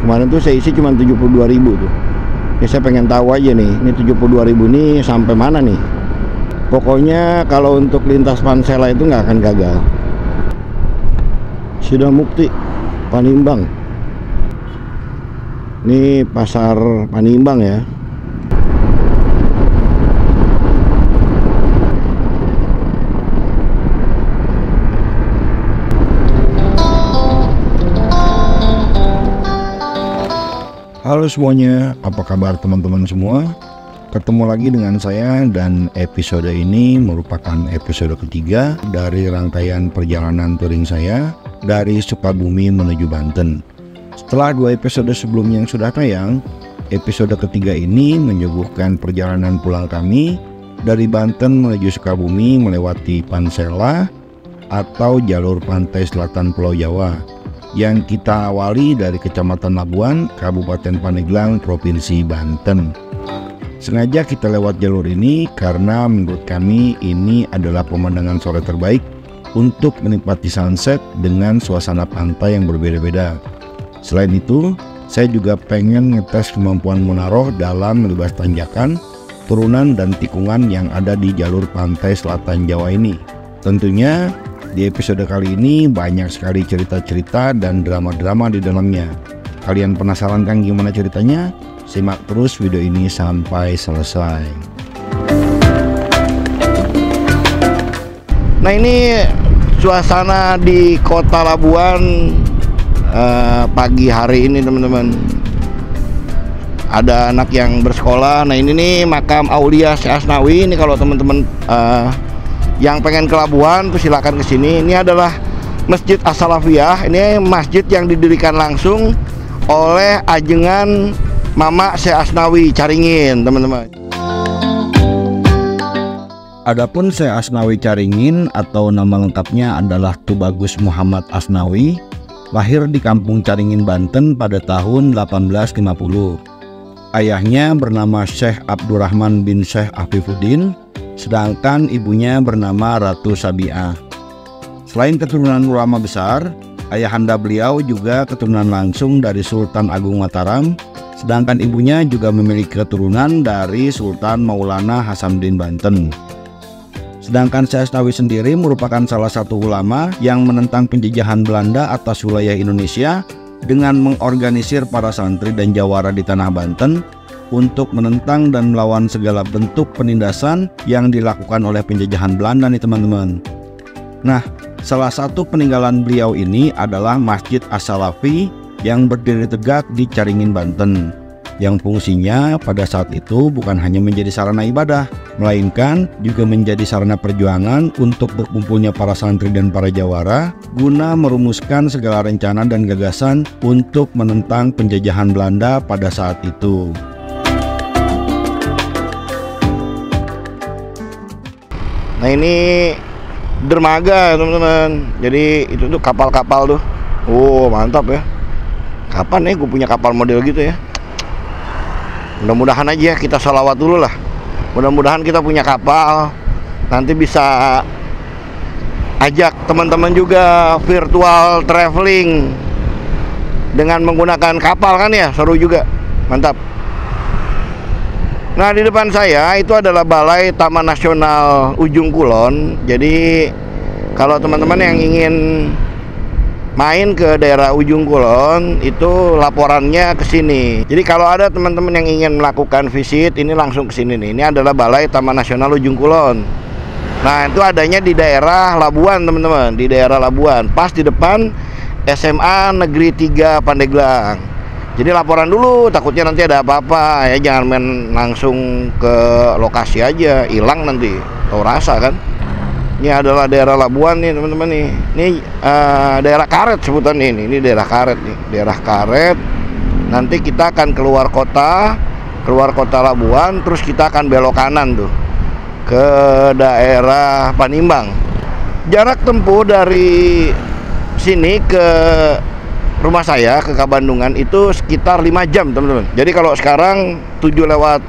Kemarin tuh saya isi cuma 72.000 tuh. Ya saya pengen tahu aja nih, ini 72.000 nih sampai mana nih. Pokoknya kalau untuk lintas Pansela itu nggak akan gagal. Sudah Mukti, Panimbang. Ini pasar Panimbang ya. Halo semuanya, apa kabar teman-teman semua? Ketemu lagi dengan saya dan episode ini merupakan episode ketiga dari rangkaian perjalanan touring saya dari Sukabumi menuju Banten. Setelah 2 episode sebelumnya yang sudah tayang, episode ketiga ini menyuguhkan perjalanan pulang kami dari Banten menuju Sukabumi melewati Pansela atau jalur pantai selatan Pulau Jawa, yang kita awali dari Kecamatan Labuan, Kabupaten Pandeglang, Provinsi Banten. Sengaja kita lewat jalur ini karena menurut kami ini adalah pemandangan sore terbaik untuk menikmati sunset dengan suasana pantai yang berbeda-beda. Selain itu, saya juga pengen ngetes kemampuan Munaroh dalam melibas tanjakan, turunan dan tikungan yang ada di jalur pantai selatan Jawa ini. Tentunya di episode kali ini banyak sekali cerita-cerita dan drama-drama di dalamnya. Kalian penasaran kan gimana ceritanya? Simak terus video ini sampai selesai. Nah, ini suasana di Kota Labuan pagi hari ini teman-teman. Ada anak yang bersekolah. Nah, ini nih makam Aulia Syekh Asnawi. Ini kalau teman-teman yang pengen ke Labuan tuh silakan ke sini. Ini adalah Masjid As-Salafiyah. Ini masjid yang didirikan langsung oleh ajengan Mama Syekh Asnawi Caringin, teman-teman. Adapun Syekh Asnawi Caringin atau nama lengkapnya adalah Tubagus Muhammad Asnawi, lahir di Kampung Caringin, Banten pada tahun 1850. Ayahnya bernama Syekh Abdurrahman bin Syekh Afifuddin, sedangkan ibunya bernama Ratu Sabi'ah. Selain keturunan ulama besar, ayahanda beliau juga keturunan langsung dari Sultan Agung Mataram, sedangkan ibunya juga memiliki keturunan dari Sultan Maulana Hasanuddin Banten. Sedangkan Syekh Asnawi sendiri merupakan salah satu ulama yang menentang penjajahan Belanda atas wilayah Indonesia dengan mengorganisir para santri dan jawara di tanah Banten untuk menentang dan melawan segala bentuk penindasan yang dilakukan oleh penjajahan Belanda nih teman-teman. Nah, salah satu peninggalan beliau ini adalah Masjid As-Salafi yang berdiri tegak di Caringin, Banten, yang fungsinya pada saat itu bukan hanya menjadi sarana ibadah, melainkan juga menjadi sarana perjuangan untuk berkumpulnya para santri dan para jawara guna merumuskan segala rencana dan gagasan untuk menentang penjajahan Belanda pada saat itu. Nah, ini dermaga teman-teman. Jadi itu tuh kapal-kapal tuh. Oh, mantap ya. Kapan gue punya kapal model gitu ya? Mudah-mudahan aja kita sholawat dulu lah. Mudah-mudahan kita punya kapal. Nanti bisa ajak teman-teman juga virtual traveling dengan menggunakan kapal kan ya, seru juga. Mantap. Nah, di depan saya itu adalah Balai Taman Nasional Ujung Kulon. Jadi kalau teman-teman yang ingin main ke daerah Ujung Kulon itu laporannya ke sini. Jadi kalau ada teman-teman yang ingin melakukan visit ini langsung ke sini nih. Ini adalah Balai Taman Nasional Ujung Kulon. Nah, itu adanya di daerah Labuan teman-teman, di daerah Labuan, pas di depan SMA Negeri 3 Pandeglang. Jadi laporan dulu, takutnya nanti ada apa-apa ya, jangan main langsung ke lokasi aja, hilang nanti, tahu rasa kan. Ini adalah daerah Labuan nih teman-teman nih. Ini daerah karet sebutannya ini daerah karet nih, daerah karet. Nanti kita akan keluar kota Labuan, terus kita akan belok kanan tuh ke daerah Panimbang. Jarak tempuh dari sini ke rumah saya ke Kabandungan itu sekitar 5 jam teman-teman. Jadi kalau sekarang 7 lewat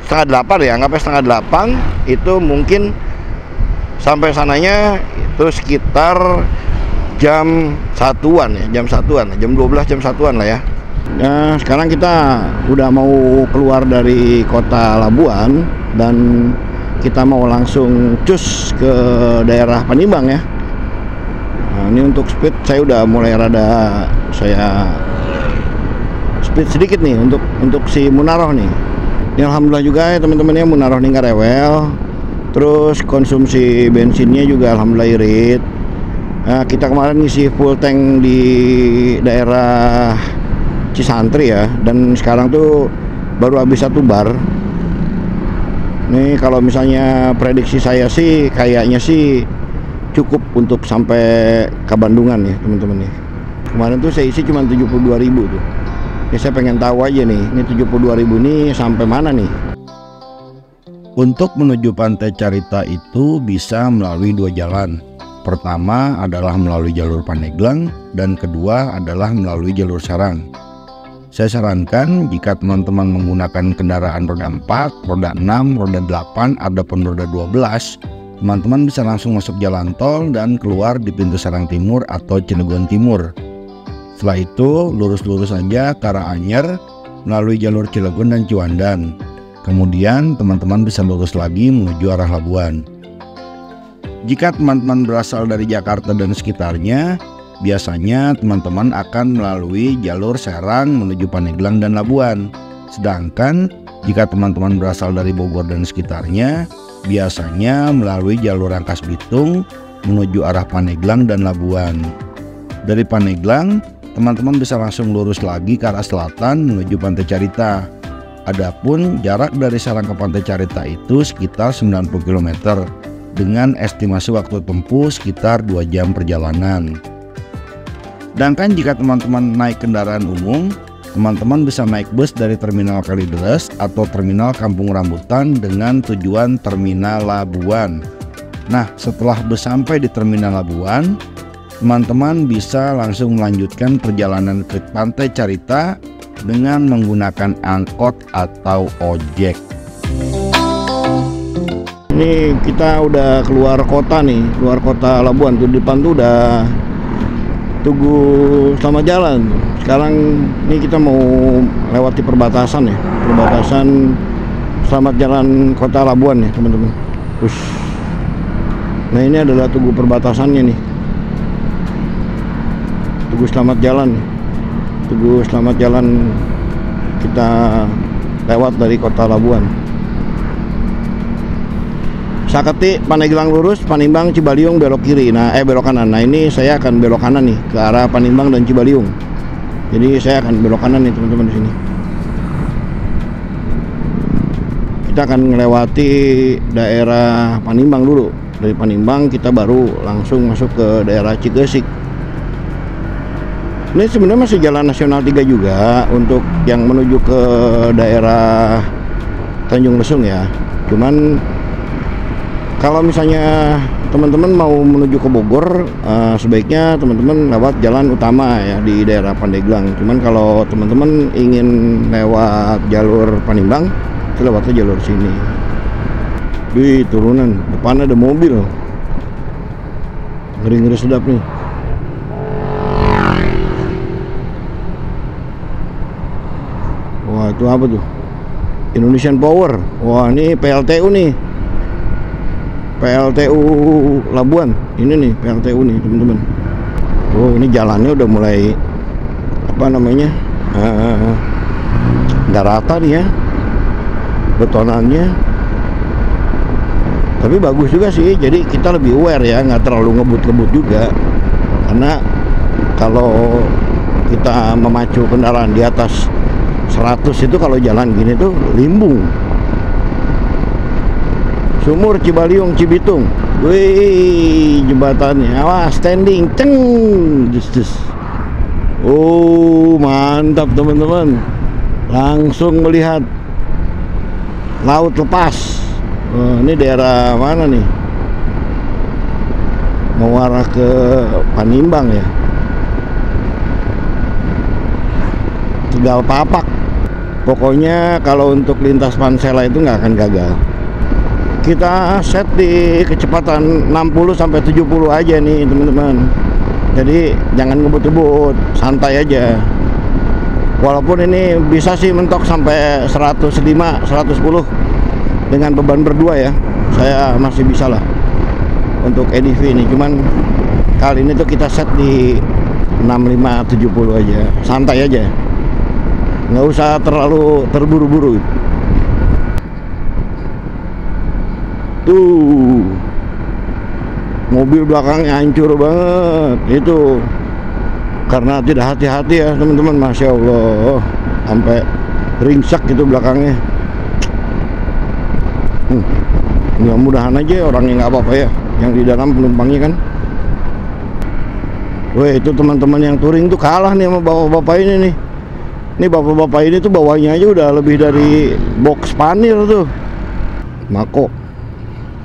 setengah 8 ya, anggapnya setengah 8, itu mungkin sampai sananya itu sekitar jam 1-an ya, jam 12 jam 1-an lah ya. Nah, sekarang kita udah mau keluar dari kota Labuan dan kita mau langsung cus ke daerah Panimbang ya. Nah, ini untuk speed saya udah mulai saya speed sedikit nih untuk si Munaroh nih. Ini alhamdulillah juga ya teman-teman ya, Munaroh nih nggak rewel. Terus konsumsi bensinnya juga alhamdulillah irit. Nah, kita kemarin ngisi full tank di daerah Cisantri ya, dan sekarang tuh baru habis 1 bar. Nih kalau misalnya prediksi saya sih kayaknya sih cukup untuk sampai ke Bandungan ya teman-teman nih. Kemarin tuh saya isi cuma 72.000 tuh. Ini saya pengen tahu aja nih, ini 72.000 nih sampai mana nih? Untuk menuju Pantai Carita itu bisa melalui 2 jalan. Pertama adalah melalui jalur Pandeglang dan kedua adalah melalui jalur Serang. Saya sarankan jika teman-teman menggunakan kendaraan roda 4, roda 6, roda 8, ataupun roda 12, teman-teman bisa langsung masuk jalan tol dan keluar di pintu Serang Timur atau Cilegon Timur. Setelah itu lurus-lurus saja ke arah Anyer melalui jalur Cilegon dan Ciwandan. Kemudian teman-teman bisa lurus lagi menuju arah Labuan. Jika teman-teman berasal dari Jakarta dan sekitarnya, biasanya teman-teman akan melalui jalur Serang menuju Pandeglang dan Labuan. Sedangkan jika teman-teman berasal dari Bogor dan sekitarnya, biasanya melalui jalur Rangkas Bitung menuju arah Pandeglang dan Labuan. Dari Pandeglang, teman-teman bisa langsung lurus lagi ke arah selatan menuju Pantai Carita. Adapun jarak dari Serang ke Pantai Carita itu sekitar 90 km dengan estimasi waktu tempuh sekitar 2 jam perjalanan. Sedangkan jika teman-teman naik kendaraan umum, teman-teman bisa naik bus dari Terminal Kalideres atau Terminal Kampung Rambutan dengan tujuan Terminal Labuan. Nah, setelah bus sampai di Terminal Labuan, teman-teman bisa langsung melanjutkan perjalanan ke Pantai Carita dengan menggunakan angkot atau ojek. Ini kita udah keluar kota nih, keluar kota Labuan tuh, di depan tuh udah Tugu Selamat Jalan. Sekarang ini kita mau lewati perbatasan ya, perbatasan Selamat Jalan Kota Labuan ya teman-teman. Terus, nah ini adalah tugu perbatasannya nih, Tugu Selamat Jalan. Tugu Selamat Jalan kita lewat dari Kota Labuan. Saketi, Pandeglang lurus, Panimbang, Cibaliung belok kiri. Nah, belok kanan. Nah, ini saya akan belok kanan nih ke arah Panimbang dan Cibaliung. Jadi saya akan belok kanan nih teman-teman di sini. Kita akan melewati daerah Panimbang dulu. Dari Panimbang kita baru langsung masuk ke daerah Cigesik. Ini sebenarnya masih Jalan Nasional 3 juga untuk yang menuju ke daerah Tanjung Lesung ya. Cuman kalau misalnya teman-teman mau menuju ke Bogor, sebaiknya teman-teman lewat jalan utama ya di daerah Pandeglang. Cuman kalau teman-teman ingin lewat jalur Panimbang, itu lewatnya jalur sini. Wih, turunan depan ada mobil, ngeri-ngeri sedap nih. Wah, itu apa tuh? Indonesian Power. Wah, ini PLTU nih. PLTU Labuan. Ini nih PLTU nih teman-teman. Oh, ini jalannya udah mulai apa namanya? Nggak rata nih ya betonannya. Tapi bagus juga sih. Jadi kita lebih aware ya, nggak terlalu ngebut-ngebut juga. Karena kalau kita memacu kendaraan di atas 100 itu kalau jalan gini tuh limbung. Sumur Cibaliung Cibitung. Wih, jembatannya. Awas, standing. Ceng. Just. Oh, mantap teman-teman. Langsung melihat laut lepas. Ini daerah mana nih? Mau arah ke Panimbang ya. Tegal Papak. Pokoknya kalau untuk lintas Pansela itu nggak akan gagal. Kita set di kecepatan 60 sampai 70 aja nih teman-teman. Jadi jangan ngebut-ngebut, santai aja. Walaupun ini bisa sih mentok sampai 105, 110 dengan beban berdua ya. Saya masih bisa lah untuk EDV ini. Cuman kali ini tuh kita set di 65, 70 aja. Santai aja. Nggak usah terlalu terburu-buru. Tuh, mobil belakangnya hancur banget. Itu karena tidak hati-hati ya teman-teman. Masya Allah, sampai ringsek gitu belakangnya. Mudah-mudahan aja orangnya nggak apa-apa ya, yang di dalam penumpangnya kan. Weh, itu teman-teman yang touring tuh kalah nih sama bapak-bapak ini nih. Ini bapak-bapak ini tuh bawahnya aja udah lebih dari box panir tuh. Mako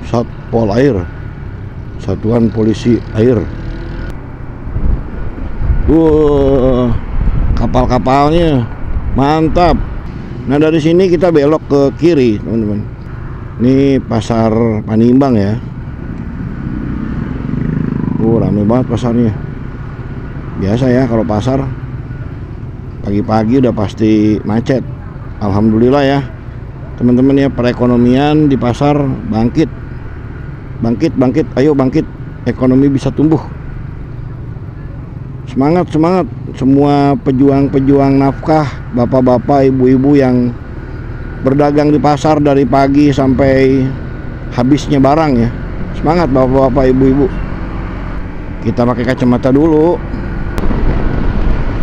Satpol Air, Satuan Polisi Air. Kapal-kapalnya mantap. Nah, dari sini kita belok ke kiri teman-teman. Ini pasar Panimbang ya. Rame banget pasarnya. Biasa ya kalau pasar pagi-pagi udah pasti macet. Alhamdulillah ya teman-teman ya, perekonomian di pasar bangkit. Ayo bangkit, ekonomi bisa tumbuh. Semangat semua pejuang-pejuang nafkah, bapak-bapak, ibu-ibu yang berdagang di pasar dari pagi sampai habisnya barang ya. Semangat bapak-bapak, ibu-ibu. Kita pakai kacamata dulu.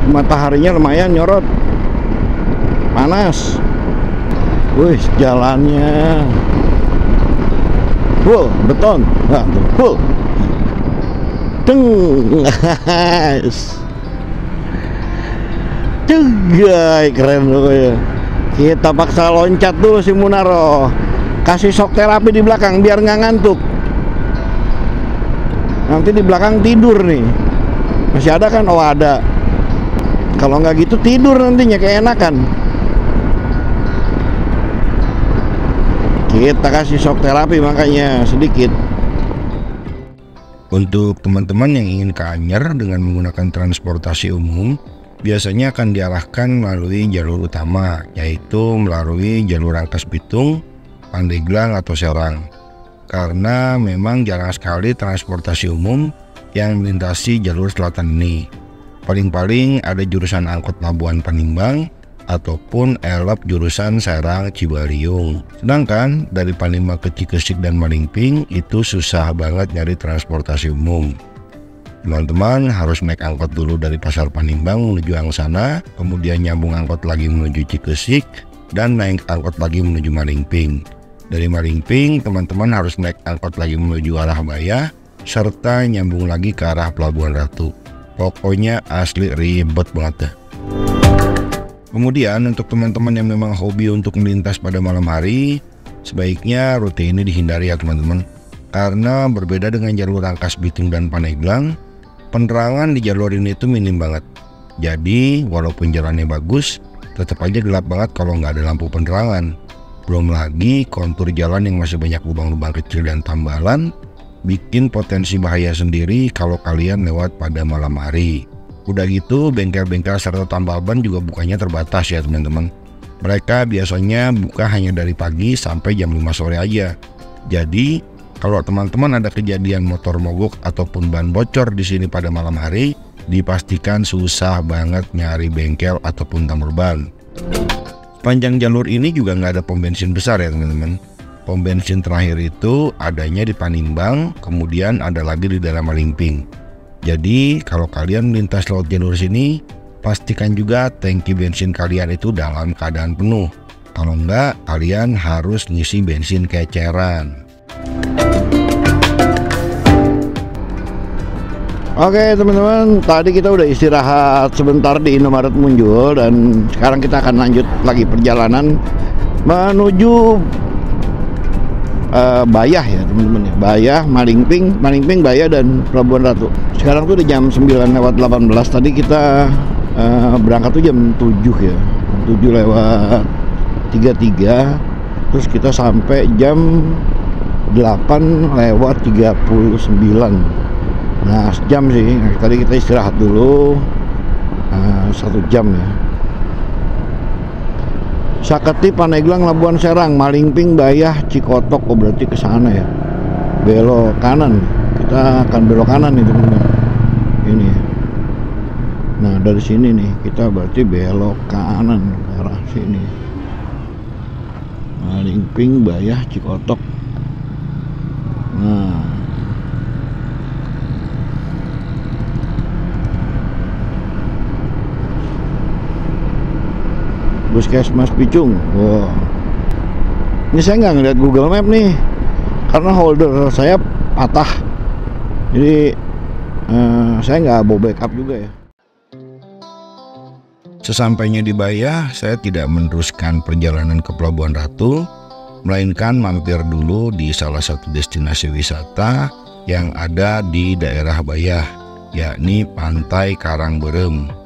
Mataharinya lumayan nyorot, panas. Wih, jalannya full beton. Nah, full. Guys, keren pokoknya. Kita paksa loncat dulu si Munaro. Kasih shock terapi di belakang biar nggak ngantuk. Nanti di belakang tidur nih. Masih ada kan? Oh ada. Kalau nggak gitu tidur nantinya keenakan. Kita kasih shock terapi makanya sedikit. Untuk teman-teman yang ingin ke Anyer dengan menggunakan transportasi umum, biasanya akan diarahkan melalui jalur utama, yaitu melalui jalur Rangkas Bitung, Pandeglang atau Serang. Karena memang jarang sekali transportasi umum yang melintasi jalur selatan ini. Paling-paling ada jurusan angkot Labuan Panimbang ataupun elop jurusan Serang Cibaliung. Sedangkan dari Panimbang ke Cikesik dan Malingping itu susah banget nyari transportasi umum. Teman-teman harus naik angkot dulu dari Pasar Panimbang menuju Angsana, kemudian nyambung angkot lagi menuju Cikesik, dan naik angkot lagi menuju Malingping. Dari Malingping, teman-teman harus naik angkot lagi menuju arah Bayah, serta nyambung lagi ke arah Pelabuhan Ratu. Pokoknya asli ribet banget dah. Kemudian untuk teman-teman yang memang hobi untuk melintas pada malam hari, sebaiknya rute ini dihindari ya teman-teman. Karena berbeda dengan jalur Rangkas Bitung dan Pandeglang, penerangan di jalur ini tuh minim banget. Jadi walaupun jalannya bagus, tetap aja gelap banget kalau nggak ada lampu penerangan. Belum lagi kontur jalan yang masih banyak lubang-lubang kecil dan tambalan, bikin potensi bahaya sendiri kalau kalian lewat pada malam hari. Udah gitu bengkel-bengkel serta tambal ban juga bukanya terbatas ya teman-teman. Mereka biasanya buka hanya dari pagi sampai jam 5 sore aja. Jadi kalau teman-teman ada kejadian motor mogok ataupun ban bocor di sini pada malam hari, dipastikan susah banget nyari bengkel ataupun tambal ban. Panjang jalur ini juga nggak ada pom bensin besar ya teman-teman. Pom bensin terakhir itu adanya di Panimbang, kemudian ada lagi di daerah Malingping. Jadi kalau kalian melintas lewat jalur sini, pastikan juga tangki bensin kalian itu dalam keadaan penuh. Kalau enggak, kalian harus ngisi bensin keceran. Oke teman-teman, tadi kita udah istirahat sebentar di Indomaret Munjul, dan sekarang kita akan lanjut lagi perjalanan menuju Bayah ya teman-teman ya. Bayah, Malingping, Bayah dan Pelabuhan Ratu. Sekarang tuh di jam 9:18. Tadi kita berangkat tuh jam 7 ya. 7:33. Terus kita sampai jam 8:39. Nah, sejam sih. Nah, tadi kita istirahat dulu 1 jam ya. Saketi, Paneglang, Labuan Serang, Malingping, Bayah, Cikotok. Oh berarti ke sana ya. Belok kanan. Kita akan belok kanan nih teman-teman. Ini. Nah, dari sini nih kita berarti belok kanan ke arah sini. Malingping, Bayah, Cikotok. Nah, Puskesmas Picung. Wow. Ini saya nggak ngeliat Google Map nih, karena holder saya patah. Jadi saya nggak bawa backup juga ya. Sesampainya di Bayah, saya tidak meneruskan perjalanan ke Pelabuhan Ratu, melainkan mampir dulu di salah satu destinasi wisata yang ada di daerah Bayah, yakni Pantai Karangberem.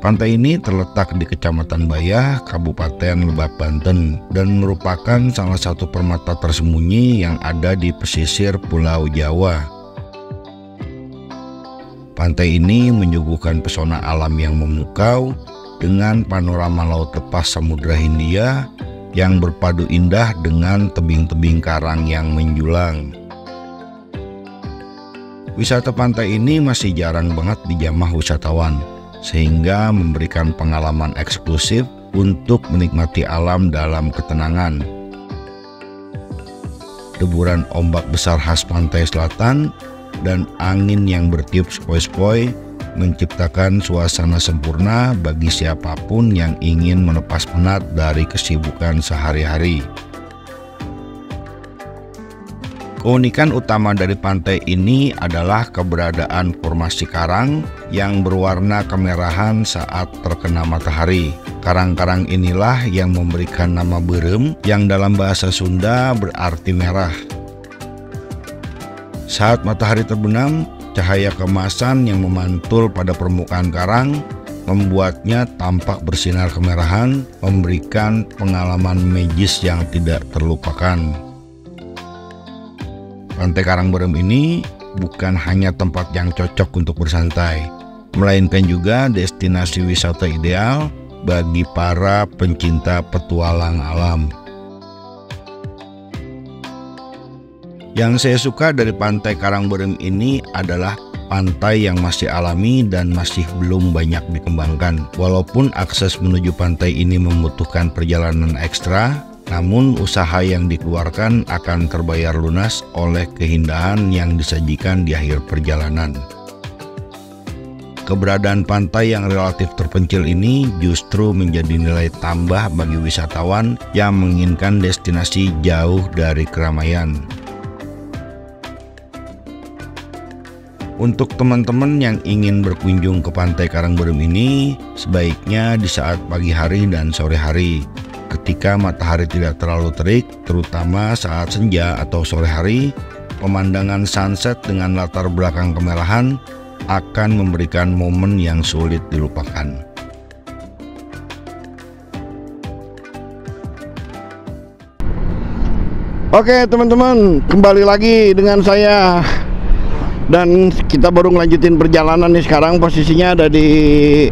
Pantai ini terletak di Kecamatan Bayah, Kabupaten Lebak, Banten, dan merupakan salah satu permata tersembunyi yang ada di pesisir Pulau Jawa. Pantai ini menyuguhkan pesona alam yang memukau dengan panorama laut lepas Samudra Hindia yang berpadu indah dengan tebing-tebing karang yang menjulang. Wisata pantai ini masih jarang banget dijamah wisatawan, sehingga memberikan pengalaman eksklusif untuk menikmati alam dalam ketenangan. Deburan ombak besar khas pantai selatan dan angin yang bertiup sepoi-sepoi menciptakan suasana sempurna bagi siapapun yang ingin melepas penat dari kesibukan sehari-hari. Keunikan utama dari pantai ini adalah keberadaan formasi karang yang berwarna kemerahan saat terkena matahari. Karang-karang inilah yang memberikan nama berem yang dalam bahasa Sunda berarti merah. Saat matahari terbenam, cahaya keemasan yang memantul pada permukaan karang membuatnya tampak bersinar kemerahan, memberikan pengalaman magis yang tidak terlupakan. Pantai Karangberem ini bukan hanya tempat yang cocok untuk bersantai, melainkan juga destinasi wisata ideal bagi para pencinta petualang alam. Yang saya suka dari Pantai Karangberem ini adalah pantai yang masih alami dan masih belum banyak dikembangkan. Walaupun akses menuju pantai ini membutuhkan perjalanan ekstra, namun usaha yang dikeluarkan akan terbayar lunas oleh keindahan yang disajikan di akhir perjalanan. Keberadaan pantai yang relatif terpencil ini justru menjadi nilai tambah bagi wisatawan yang menginginkan destinasi jauh dari keramaian. Untuk teman-teman yang ingin berkunjung ke Pantai Karangberem ini, sebaiknya di saat pagi hari dan sore hari, ketika matahari tidak terlalu terik, terutama saat senja atau sore hari. Pemandangan sunset dengan latar belakang kemerahan akan memberikan momen yang sulit dilupakan. Oke teman-teman, kembali lagi dengan saya. Dan kita baru ngelanjutin perjalanan nih. Sekarang posisinya ada di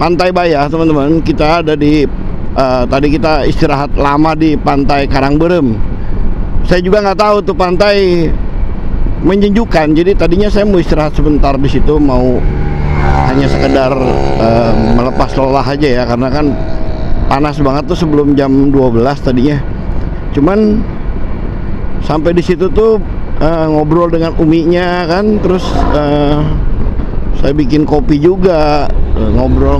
Pantai Bayah teman-teman. Kita ada di tadi kita istirahat lama di Pantai Karangberem. Saya juga nggak tahu tuh pantai menyejukkan. Jadi tadinya saya mau istirahat sebentar di situ, mau hanya sekedar melepas lelah aja ya, karena kan panas banget tuh sebelum jam 12 tadinya. Cuman sampai di situ tuh ngobrol dengan uminya kan, terus saya bikin kopi juga, ngobrol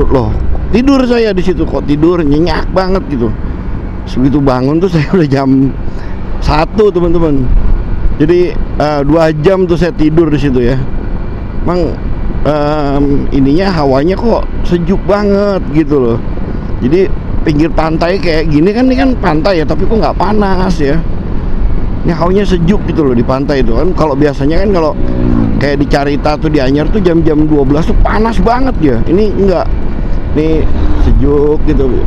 loh. Tidur saya di situ, kok tidur nyenyak banget gitu. Segitu bangun tuh saya udah jam 1 teman-teman. Jadi 2 jam tuh saya tidur di situ ya. Emang ininya hawanya kok sejuk banget gitu loh. Jadi pinggir pantai kayak gini kan, ini kan pantai ya, tapi kok nggak panas ya. Ini hawanya sejuk gitu loh di pantai itu kan. Kalau biasanya kan kalau kayak di Carita tuh di Anyar tuh jam-jam 12 tuh panas banget ya. Ini enggak. Ini sejuk gitu.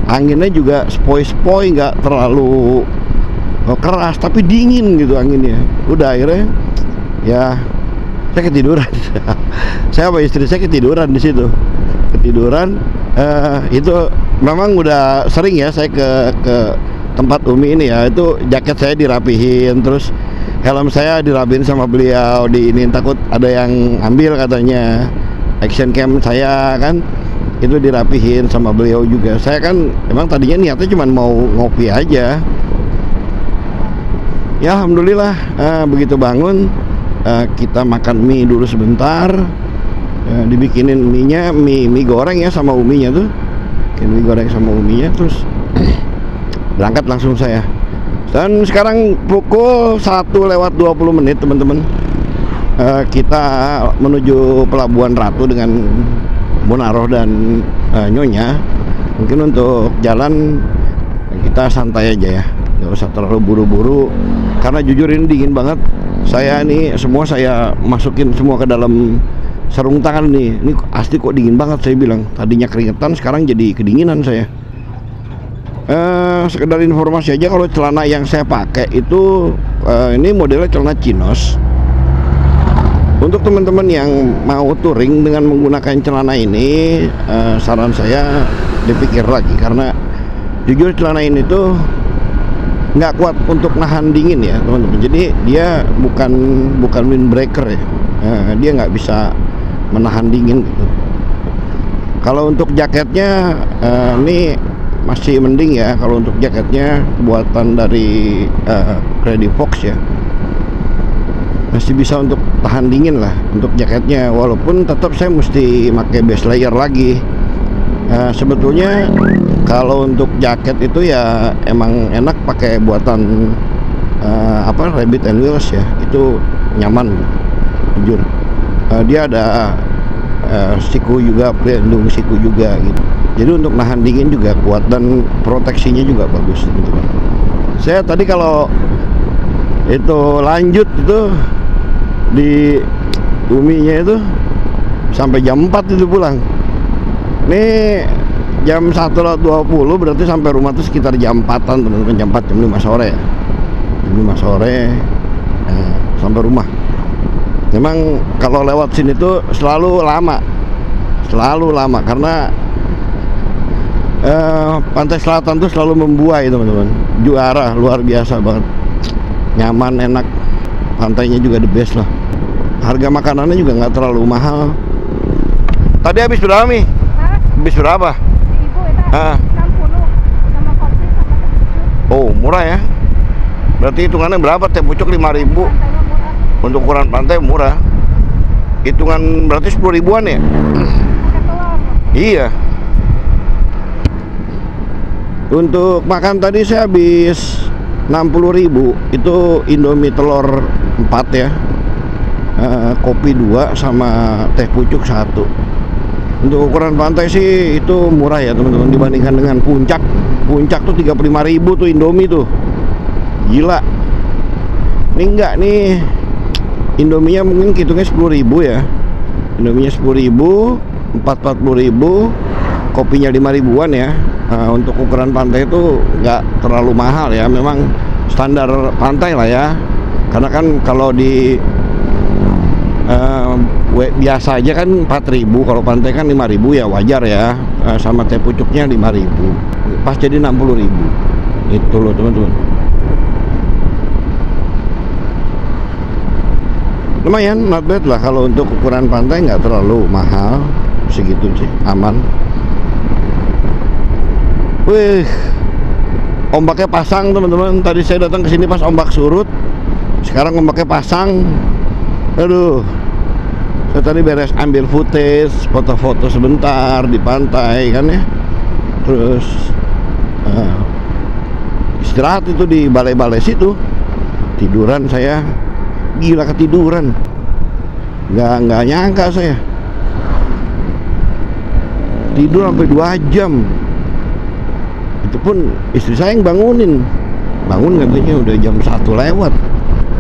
Anginnya juga sepoi-sepoi, nggak terlalu keras tapi dingin gitu anginnya. Udah akhirnya ya saya ketiduran. Saya sama istri saya ketiduran di situ. Ketiduran Itu memang udah sering ya saya ke tempat Umi ini ya. Itu jaket saya dirapihin, terus helm saya dirapihin sama beliau, ini takut ada yang ambil katanya. Action cam saya kan itu dirapihin sama beliau juga. Saya kan emang tadinya niatnya cuma mau ngopi aja. Ya alhamdulillah, begitu bangun kita makan mie dulu sebentar. Dibikinin mie goreng ya sama uminya tuh. Bikin mie goreng sama uminya, terus berangkat langsung saya. Dan sekarang pukul 1:20 teman-teman. Kita menuju Pelabuhan Ratu dengan Munaroh dan Nyonya. Mungkin untuk jalan kita santai aja ya, nggak usah terlalu buru-buru, karena jujur ini dingin banget. Saya ini semua saya masukin semua ke dalam sarung tangan nih. Ini asli kok dingin banget, saya bilang. Tadinya keringetan, sekarang jadi kedinginan saya. Sekedar informasi aja, kalau celana yang saya pakai itu ini modelnya celana chinos. Untuk teman-teman yang mau touring dengan menggunakan celana ini, saran saya dipikir lagi, karena jujur celana ini tuh nggak kuat untuk nahan dingin ya teman-teman. Jadi dia bukan windbreaker ya, dia nggak bisa menahan dingin gitu. Kalau untuk jaketnya ini masih mending ya. Kalau untuk jaketnya buatan dari Credifox ya, masih bisa untuk tahan dingin lah untuk jaketnya, walaupun tetap saya mesti pakai base layer lagi. Sebetulnya kalau untuk jaket itu ya emang enak pakai buatan Rabbit and Wheels ya, itu nyaman jujur. Dia ada siku juga, pelindung siku juga gitu. Jadi untuk nahan dingin juga kuat dan proteksinya juga bagus gitu kan. Saya tadi kalau itu lanjut itu di Uminya itu sampai jam 4 itu pulang. Ini jam 1:20 berarti sampai rumah tuh sekitar jam 4-an teman-teman, jam 4, jam 5 sore ya. Jam 5 sore sampai rumah. Memang kalau lewat sini tuh selalu lama karena pantai selatan tuh selalu membuai teman-teman. Juara luar biasa banget, nyaman, enak, pantainya juga the best lah. Harga makanannya juga nggak terlalu mahal. Tadi habis berapa Mi? Habis berapa? Ibu itu 60 sama kopi sama teh pucuk. Oh murah ya. Berarti hitungannya berapa? Teh pucuk 5.000. Pantainya murah. Untuk ukuran pantai murah. Hitungan berarti 10 ribuan ya? Pakai telur. Iya. Untuk makan tadi saya habis 60.000. Itu Indomie telur 4 ya, kopi 2 sama teh pucuk 1. Untuk ukuran pantai sih itu murah ya teman-teman, dibandingkan dengan puncak. Puncak tuh 35.000 tuh Indomie tuh. Gila. Ini enggak nih, Indominya mungkin hitungnya 10.000 ya. Indominya 10.000, 40.000, kopinya 5.000-an ya. Untuk ukuran pantai itu nggak terlalu mahal ya, memang standar pantai lah ya. Karena kan kalau di biasa aja kan 4.000, kalau pantai kan 5.000 ya, wajar ya. Sama teh pucuknya 5.000, pas jadi 60.000. Itu loh teman-teman. Lumayan, not bad lah. Kalau untuk ukuran pantai nggak terlalu mahal, segitu sih, aman. Wih, ombaknya pasang teman-teman. Tadi saya datang ke sini pas ombak surut, sekarang ombaknya pasang. Aduh, saya tadi beres ambil footage, foto-foto sebentar di pantai kan ya. Terus istirahat itu di balai-balai situ. Tiduran saya, gila ketiduran. Nggak nyangka saya tidur sampai 2 jam. Itu pun istri saya yang bangunin. Bangun katanya udah jam 1 lewat,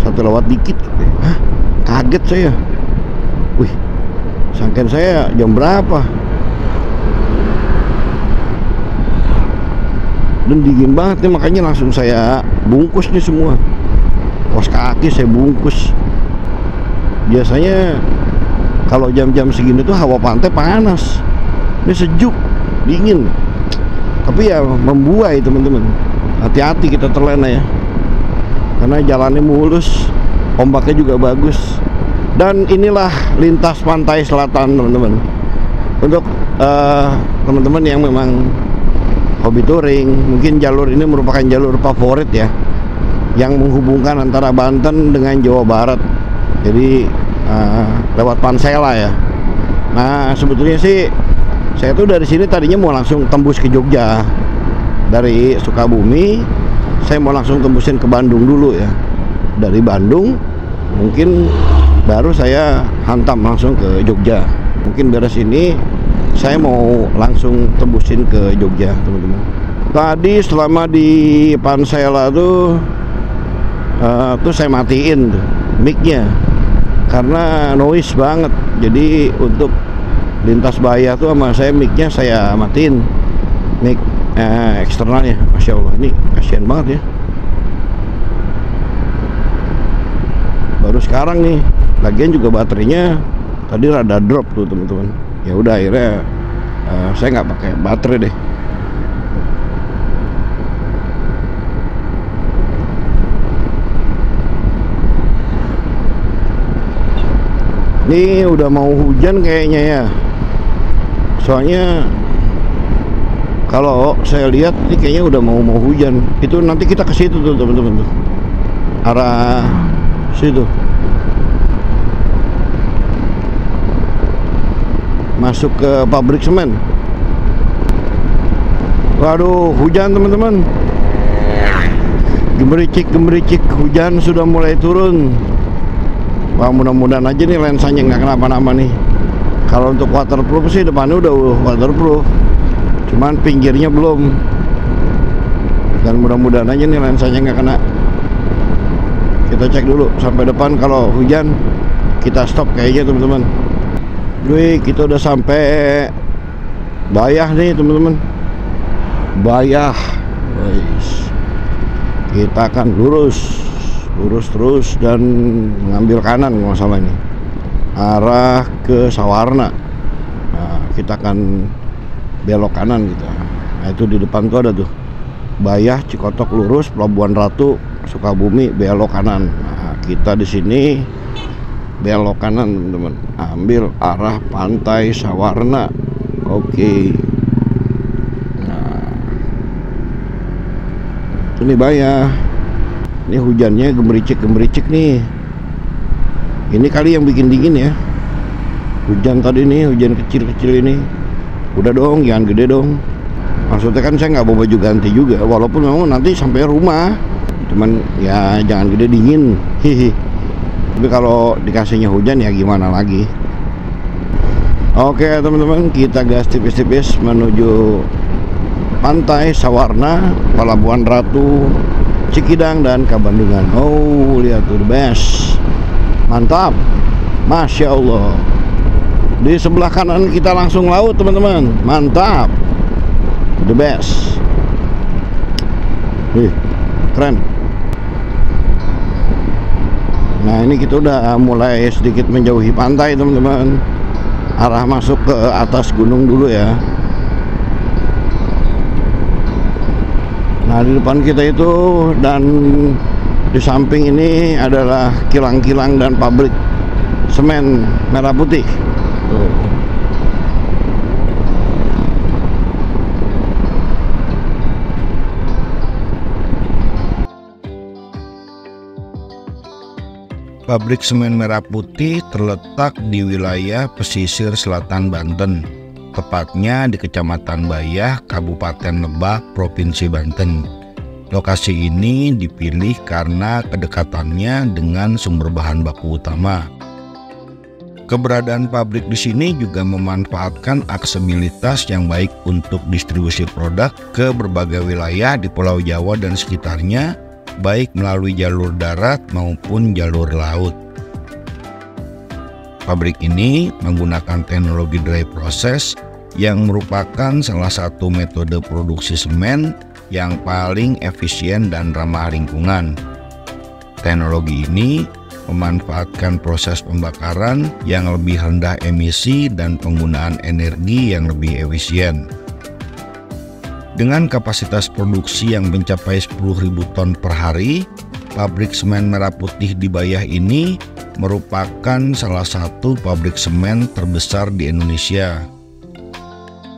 1 lewat dikit. Hah? Kaget saya. Wih, sangkain saya jam berapa. Dan dingin banget nih, makanya langsung saya bungkus nih semua. Kaos kaki saya bungkus. Biasanya kalau jam-jam segini tuh hawa pantai panas, ini sejuk. dingin. Tapi ya membuai teman-teman. Hati-hati kita terlena ya, karena jalannya mulus, ombaknya juga bagus. Dan inilah lintas pantai selatan teman-teman. Untuk teman-teman yang memang hobi touring, mungkin jalur ini merupakan jalur favorit ya, yang menghubungkan antara Banten dengan Jawa Barat. Jadi lewat Pansela ya. Nah sebetulnya sih saya tuh dari sini tadinya mau langsung tembus ke Jogja. Dari Sukabumi saya mau langsung tembusin ke Bandung dulu ya. Dari Bandung mungkin baru saya hantam langsung ke Jogja. Mungkin beres ini saya mau langsung tembusin ke Jogja teman-teman. Tadi selama di Pansela tuh saya matiin tuh mic-nya karena noise banget. Jadi untuk lintas bahaya tuh sama saya mic-nya saya matiin, mic eksternalnya. Masya Allah, ini kasihan banget ya. Baru sekarang nih, lagian juga baterainya tadi rada drop tuh teman-teman. Ya udah akhirnya saya nggak pakai baterai deh. Ini udah mau hujan kayaknya ya. Soalnya kalau saya lihat ini kayaknya udah mau hujan. Itu nanti kita ke situ tuh teman-teman tuh. Arah situ. Masuk ke pabrik semen. Waduh, hujan teman-teman. Gemericik hujan sudah mulai turun. Wah, mudah-mudahan aja nih lensanya nggak kenapa-napa nih. Kalau untuk waterproof sih depannya udah waterproof, cuman pinggirnya belum. Dan mudah-mudahan aja nih lensanya nggak kena. Kita cek dulu sampai depan, kalau hujan kita stop kayaknya teman-teman. Wih, kita udah sampai Bayah nih teman-teman. Bayah. Kita akan lurus terus dan mengambil kanan kalau nggak salah ini, arah ke Sawarna. Nah, kita akan belok kanan gitu. Nah, itu di depan tuh ada tuh Bayah, Cikotok lurus, Pelabuhan Ratu, Sukabumi belok kanan. Nah, kita di sini belok kanan teman-teman, ambil arah pantai Sawarna. Oke. Nah, ini Bayah. Ini hujannya gemericik nih. Ini kali yang bikin dingin ya. Hujan tadi nih, hujan kecil-kecil ini. Udah dong, jangan gede dong. Maksudnya kan saya nggak bawa baju ganti juga, walaupun memang nanti sampai rumah. Cuman ya jangan gede dingin. Hihi. Tapi kalau dikasihnya hujan ya gimana lagi. Oke teman-teman, kita gas tipis-tipis menuju pantai Sawarna, Pelabuhan Ratu, Cikidang dan Kabandungan. Oh, lihat tuh, the best. Mantap. Masya Allah. Di sebelah kanan kita langsung laut teman-teman. Mantap. The best. Keren. Nah, ini kita udah mulai sedikit menjauhi pantai teman-teman. Arah masuk ke atas gunung dulu ya. Nah, di depan kita itu dan di samping ini adalah kilang-kilang dan pabrik semen merah putih. Tuh. Pabrik semen merah putih terletak di wilayah pesisir selatan Banten, tepatnya di Kecamatan Bayah, Kabupaten Lebak, Provinsi Banten. Lokasi ini dipilih karena kedekatannya dengan sumber bahan baku utama. Keberadaan pabrik di sini juga memanfaatkan aksesibilitas yang baik untuk distribusi produk ke berbagai wilayah di Pulau Jawa dan sekitarnya, baik melalui jalur darat maupun jalur laut. Pabrik ini menggunakan teknologi dry process yang merupakan salah satu metode produksi semen yang paling efisien dan ramah lingkungan. Teknologi ini memanfaatkan proses pembakaran yang lebih rendah emisi dan penggunaan energi yang lebih efisien. Dengan kapasitas produksi yang mencapai 10.000 ton per hari, pabrik semen Merah Putih di Bayah ini merupakan salah satu pabrik semen terbesar di Indonesia.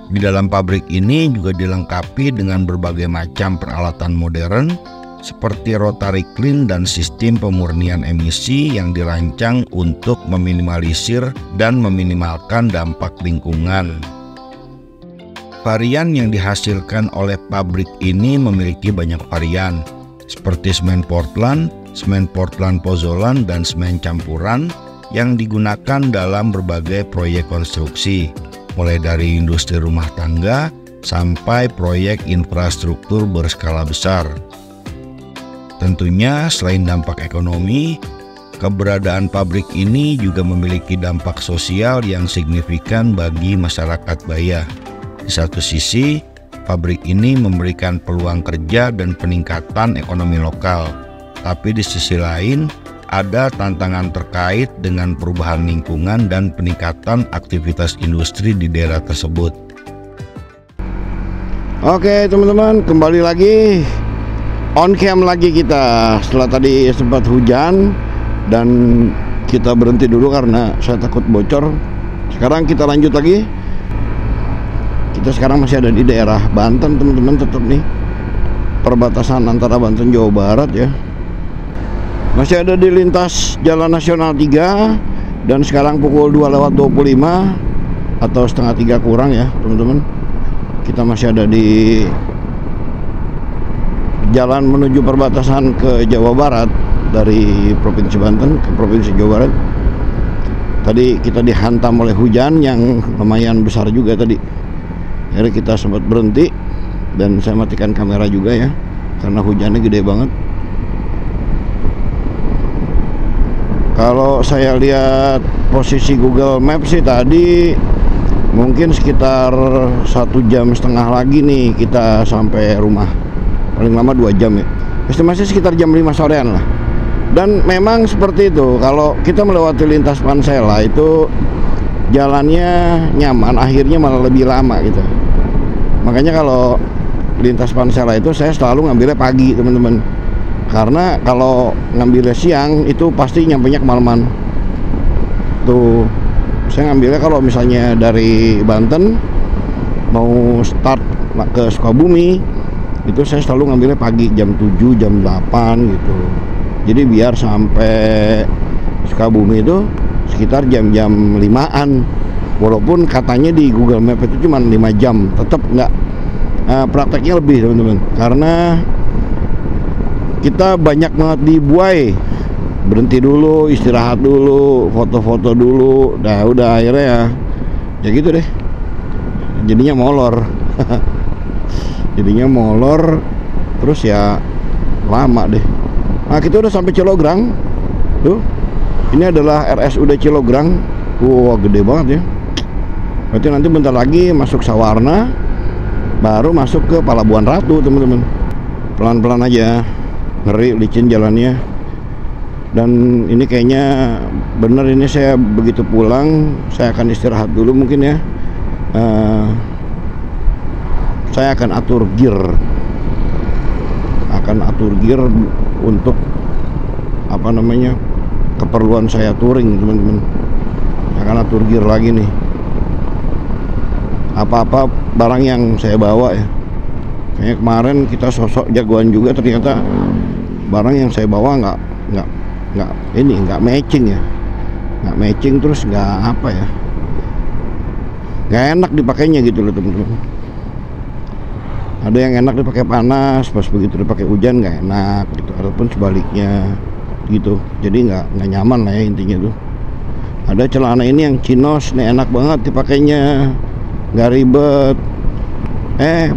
Di dalam pabrik ini juga dilengkapi dengan berbagai macam peralatan modern seperti rotary kiln dan sistem pemurnian emisi yang dirancang untuk meminimalisir dan meminimalkan dampak lingkungan. Varian yang dihasilkan oleh pabrik ini memiliki banyak varian, seperti semen Portland pozzolan, dan semen campuran yang digunakan dalam berbagai proyek konstruksi, mulai dari industri rumah tangga sampai proyek infrastruktur berskala besar. Tentunya selain dampak ekonomi, keberadaan pabrik ini juga memiliki dampak sosial yang signifikan bagi masyarakat Bayah. Di satu sisi, pabrik ini memberikan peluang kerja dan peningkatan ekonomi lokal. Tapi di sisi lain, ada tantangan terkait dengan perubahan lingkungan dan peningkatan aktivitas industri di daerah tersebut. Oke teman-teman, kembali lagi on cam lagi kita. Setelah tadi sempat hujan dan kita berhenti dulu karena saya takut bocor. Sekarang kita lanjut lagi. Kita sekarang masih ada di daerah Banten teman-teman, tetap nih perbatasan antara Banten Jawa Barat ya. Masih ada di lintas Jalan Nasional 3 dan sekarang pukul 2:25 atau setengah 3 kurang ya teman-teman. Kita masih ada di jalan menuju perbatasan ke Jawa Barat dari Provinsi Banten ke Provinsi Jawa Barat. Tadi kita dihantam oleh hujan yang lumayan besar juga tadi. Akhirnya kita sempat berhenti dan saya matikan kamera juga ya karena hujannya gede banget. Kalau saya lihat posisi Google Maps sih tadi mungkin sekitar 1,5 jam lagi nih kita sampai rumah. Paling lama 2 jam ya. Estimasi sekitar jam 5 sorean lah. Dan memang seperti itu, kalau kita melewati lintas Pansela itu jalannya nyaman, akhirnya malah lebih lama gitu. Makanya kalau lintas Pansela itu saya selalu ngambilnya pagi teman-teman. Karena kalau ngambilnya siang itu pasti nyampenya kemalaman. Tuh, saya ngambilnya kalau misalnya dari Banten mau start ke Sukabumi itu saya selalu ngambilnya pagi jam 7, jam 8 gitu. Jadi biar sampai Sukabumi itu sekitar jam-jam 5-an. Walaupun katanya di Google Maps itu cuma 5 jam, tetap nggak, prakteknya lebih teman-teman. Karena kita banyak banget di Buai, berhenti dulu, istirahat dulu, foto-foto dulu. Nah udah akhirnya ya gitu deh. Jadinya molor. Jadinya molor, terus ya lama deh. Nah kita udah sampai Cilograng. Tuh, ini adalah RSUD Cilograng. Wah gede banget ya. Berarti nanti bentar lagi masuk Sawarna, baru masuk ke Palabuhan Ratu teman-teman. Pelan-pelan aja, ngeri licin jalannya. Dan ini kayaknya bener, ini saya begitu pulang saya akan istirahat dulu mungkin ya. Saya akan atur gear untuk apa namanya, keperluan saya touring teman-teman. Akan atur gear lagi nih, apa-apa barang yang saya bawa ya. Kayaknya kemarin kita sosok jagoan juga, ternyata barang yang saya bawa nggak matching ya, nggak matching, terus nggak apa ya, nggak enak dipakainya gitu loh teman-teman. Ada yang enak dipakai panas, pas begitu dipakai hujan nggak enak gitu, ataupun sebaliknya gitu. Jadi nggak nyaman lah ya intinya tuh. Ada celana ini yang chinos nih, enak banget dipakainya, nggak ribet.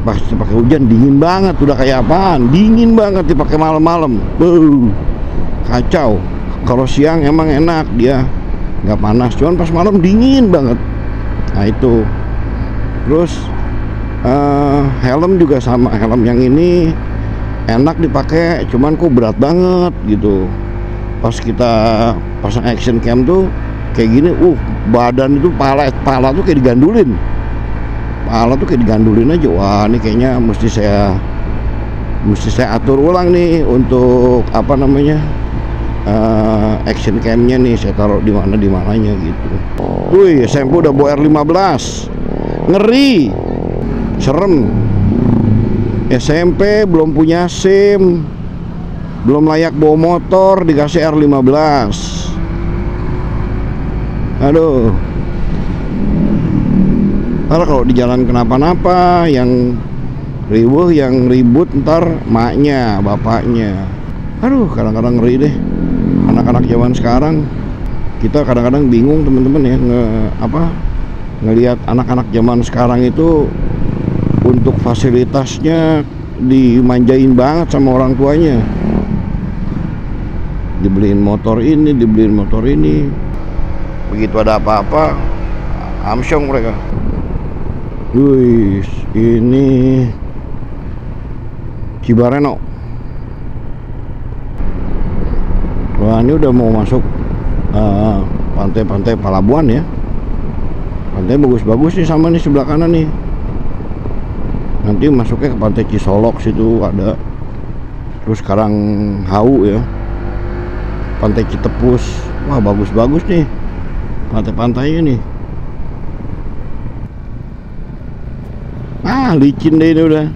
Pas dipakai hujan dingin banget, udah kayak apaan? Dingin banget dipakai malam-malam. Kacau. Kalau siang emang enak, dia nggak panas, cuman pas malam dingin banget. Nah itu. Terus helm juga sama, helm yang ini enak dipakai, cuman kok berat banget gitu. Pas kita pasang action cam tuh kayak gini, badan itu pala tuh kayak digandulin. Pala tuh kayak digandulin aja. Wah, ini kayaknya mesti saya atur ulang nih untuk apa namanya, action camnya nih, saya taruh di mananya gitu. Wih, SMP udah bawa R15, ngeri, serem. SMP belum punya SIM, belum layak bawa motor, dikasih R15. Aduh. Ntar kalau di jalan kenapa-napa, yang riweuh, yang ribut ntar maknya, bapaknya. Aduh, kadang-kadang ngeri deh. Anak-anak zaman sekarang, kita kadang-kadang bingung teman-teman ya, ngelihat anak-anak zaman sekarang itu untuk fasilitasnya dimanjain banget sama orang tuanya. Dibeliin motor ini, dibeliin motor ini. Begitu ada apa-apa, amsyong mereka. Wih, ini Cibareno. Wah, ini udah mau masuk pantai-pantai Palabuhan ya. Pantai bagus-bagus nih, sama nih sebelah kanan nih. Nanti masuknya ke pantai Cisolok, situ ada. Terus sekarang Hau ya, pantai Citepus. Wah, bagus-bagus nih pantai-pantainya nih. Ah, licin deh ini udah.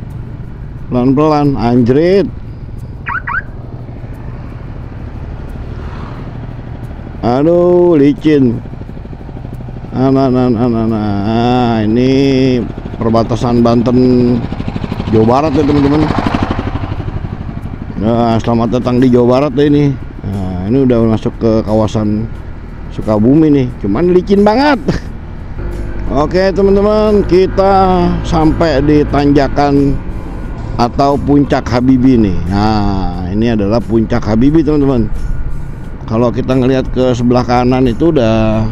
Pelan-pelan, anjrit. Aduh, licin. Nah, ini perbatasan Banten Jawa Barat ya teman-teman. Nah, selamat datang di Jawa Barat ya ini. Nah, ini udah masuk ke kawasan Sukabumi nih. Cuman licin banget. Oke teman-teman, kita sampai di tanjakan atau Puncak Habibie nih. Nah, ini adalah Puncak Habibie teman-teman. Kalau kita ngelihat ke sebelah kanan itu udah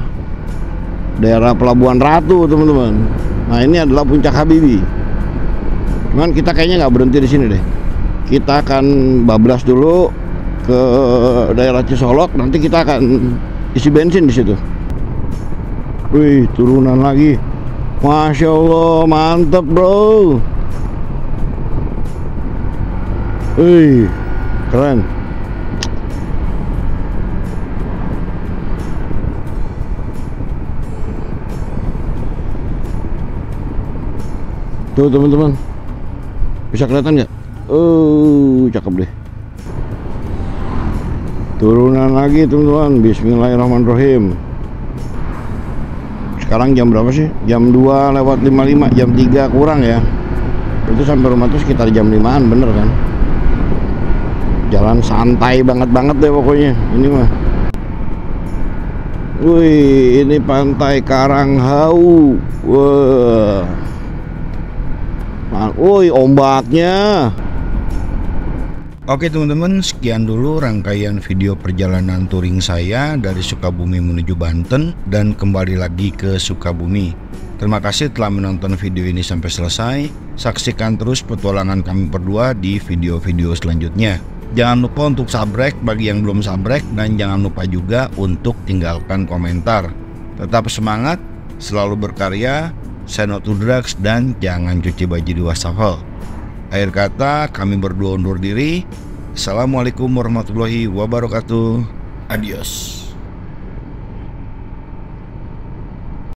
daerah Pelabuhan Ratu teman-teman. Nah, ini adalah Puncak Habibie. Cuman kita kayaknya nggak berhenti di sini deh. Kita akan bablas dulu ke daerah Cisolok. Nanti kita akan isi bensin di situ. Wih, turunan lagi. Masya Allah, mantep bro. Wih, keren. Tuh teman-teman, bisa kelihatan nggak? Cakep deh. Turunan lagi teman-teman. Bismillahirrahmanirrahim. Sekarang jam berapa sih? Jam 2:55, jam 3 kurang ya. Itu sampai rumah tuh sekitar jam 5-an, bener kan? Jalan santai banget deh pokoknya. Ini mah. Wih, ini pantai Karanghau. Wah. Woi, ombaknya. Oke teman-teman, sekian dulu rangkaian video perjalanan touring saya dari Sukabumi menuju Banten dan kembali lagi ke Sukabumi. Terima kasih telah menonton video ini sampai selesai. Saksikan terus petualangan kami berdua di video-video selanjutnya. Jangan lupa untuk subscribe bagi yang belum subscribe, dan jangan lupa juga untuk tinggalkan komentar. Tetap semangat, selalu berkarya, say no to drugs, dan jangan cuci baju di wastafel. Akhir kata, kami berdua undur diri. Assalamualaikum warahmatullahi wabarakatuh. Adios.